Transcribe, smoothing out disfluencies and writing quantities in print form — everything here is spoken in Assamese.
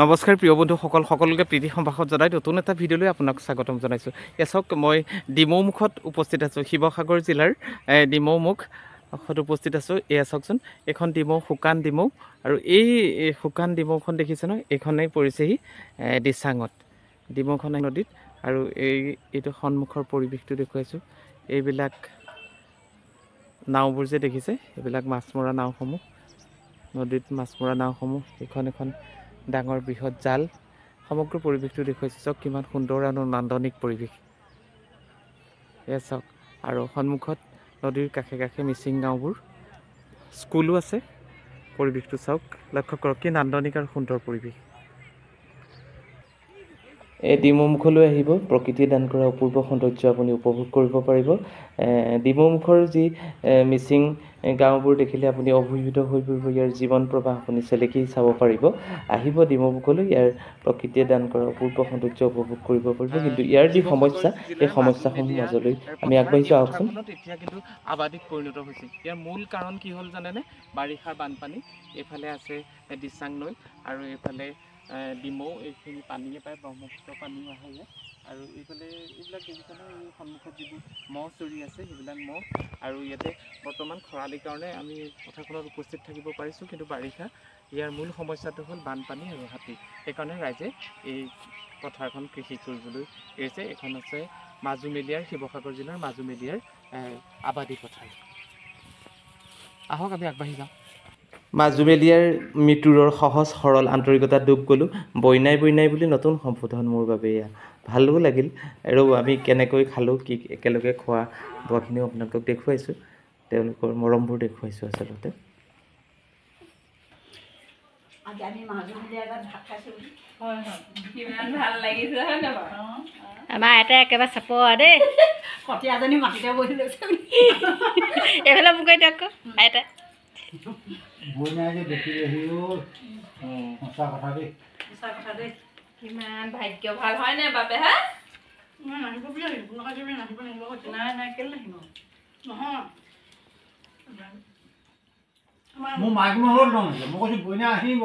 নমস্কাৰ প্ৰিয় বন্ধুসকল, সকলোকে প্ৰীতি সম্ভাষণ জনাই নতুন এটা ভিডিঅ'লৈ আপোনাক স্বাগতম জনাইছোঁ। চাওক, মই ডিমৌমুখত উপস্থিত আছোঁ, শিৱসাগৰ জিলাৰ ডিমৌমুখত উপস্থিত আছোঁ। এয়া চাওকচোন, এইখন ডিমৌ, শুকান ডিমৌ, আৰু এই শুকান ডিমৌখন দেখিছে নহয়, এইখনেই পৰিছেহি দিচাঙত, ডিমৌখন নদীত। আৰু এইটো সন্মুখৰ পৰিৱেশটো দেখুৱাইছোঁ। এইবিলাক নাওবোৰ যে দেখিছে, এইবিলাক মাছ মৰা নাওসমূহ, নদীত মাছ মৰা নাওসমূহ। এইখন এখন ডাঙৰ বৃহৎ জাল। সমগ্ৰ পৰিৱেশটো দেখুৱাইছে, চাওক কিমান সুন্দৰ আৰু নান্দনিক পৰিৱেশ। এয়া চাওক, আৰু সন্মুখত নদীৰ কাষে কাষে মিচিং গাঁওবোৰ, স্কুলো আছে। পৰিৱেশটো চাওক, লক্ষ্য কৰক কি নান্দনিক আৰু সুন্দৰ পৰিৱেশ। এই ডিমৌমুখলৈ আহিব, প্ৰকৃতিয়ে দান কৰা অপূৰ্ব সৌন্দৰ্য আপুনি উপভোগ কৰিব পাৰিব। ডিমৌমুখৰ যি মিচিং গাঁওবোৰ দেখিলে আপুনি অভিভূত হৈ পৰিব। ইয়াৰ জীৱন প্ৰবাহ আপুনি চেলেকি চাব পাৰিব। আহিব ডিমৌমুখলৈ, ইয়াৰ প্ৰকৃতিয়ে দান কৰা অপূৰ্ব সৌন্দৰ্য উপভোগ কৰিব পাৰিব। কিন্তু ইয়াৰ যি সমস্যা, এই সমস্যাসমূহ মাজলৈ আমি আগবাঢ়িছোঁ। আহকচোন। এতিয়া কিন্তু আবাদীত পৰিণত হৈছে। ইয়াৰ মূল কাৰণ কি হ'ল জানেনে? বাৰিষাৰ বানপানী। এইফালে আছে দিচাং নৈ, আৰু এইফালে ডিমৌ, এইখিনি পানীয়ে পায়, ব্ৰহ্মপুত্ৰ পানীও আহে ইয়াত। আৰু এইফালে এইবিলাক দেখিছেনে, এই সন্মুখত যিবোৰ মহ চৰি আছে, সেইবিলাক মহ। আৰু ইয়াতে বৰ্তমান খৰালিৰ কাৰণে আমি পথাৰখনত উপস্থিত থাকিব পাৰিছোঁ, কিন্তু বাৰিষা ইয়াৰ মূল সমস্যাটো হ'ল বানপানী আৰু হাতী। সেইকাৰণে ৰাইজে এই পথাৰখন কৃষি কৰিবলৈ এৰিছে। এইখন আছে মাজুমেলিয়াৰ, শিৱসাগৰ জিলাৰ মাজুমেলিয়াৰ আবাদী পথাৰ। আহক আমি আগবাঢ়ি যাওঁ। মাজুমেলিয়াৰ মৃত্যুৰৰ সহজ সৰল আন্তৰিকতাত ডুব গ'লোঁ। বইনাই বইনাই বুলি নতুন সম্বোধন মোৰ বাবে এয়া ভালো লাগিল। আৰু আমি কেনেকৈ খালোঁ, কি একেলগে খোৱা বোৱাখিনিও আপোনালোকক দেখুৱাইছোঁ, তেওঁলোকৰ মৰমবোৰ দেখুৱাইছোঁ। আচলতে আমাৰ আইতাই একেবাৰে চাপৰ দেই, কটীয়াজনী মাটিতে বহি লৈছে। এইফালে মোক কৈ দিয়ক আকৌ আইতাই। কিমান ভাগ্য ভাল হয় নে বাপে? হা নাহিব বুলি নাহিব নাই কেলে নাহিব নহয়। মোৰ মাইক নহ'ল, মই কৈছোঁ বইনা আহিব।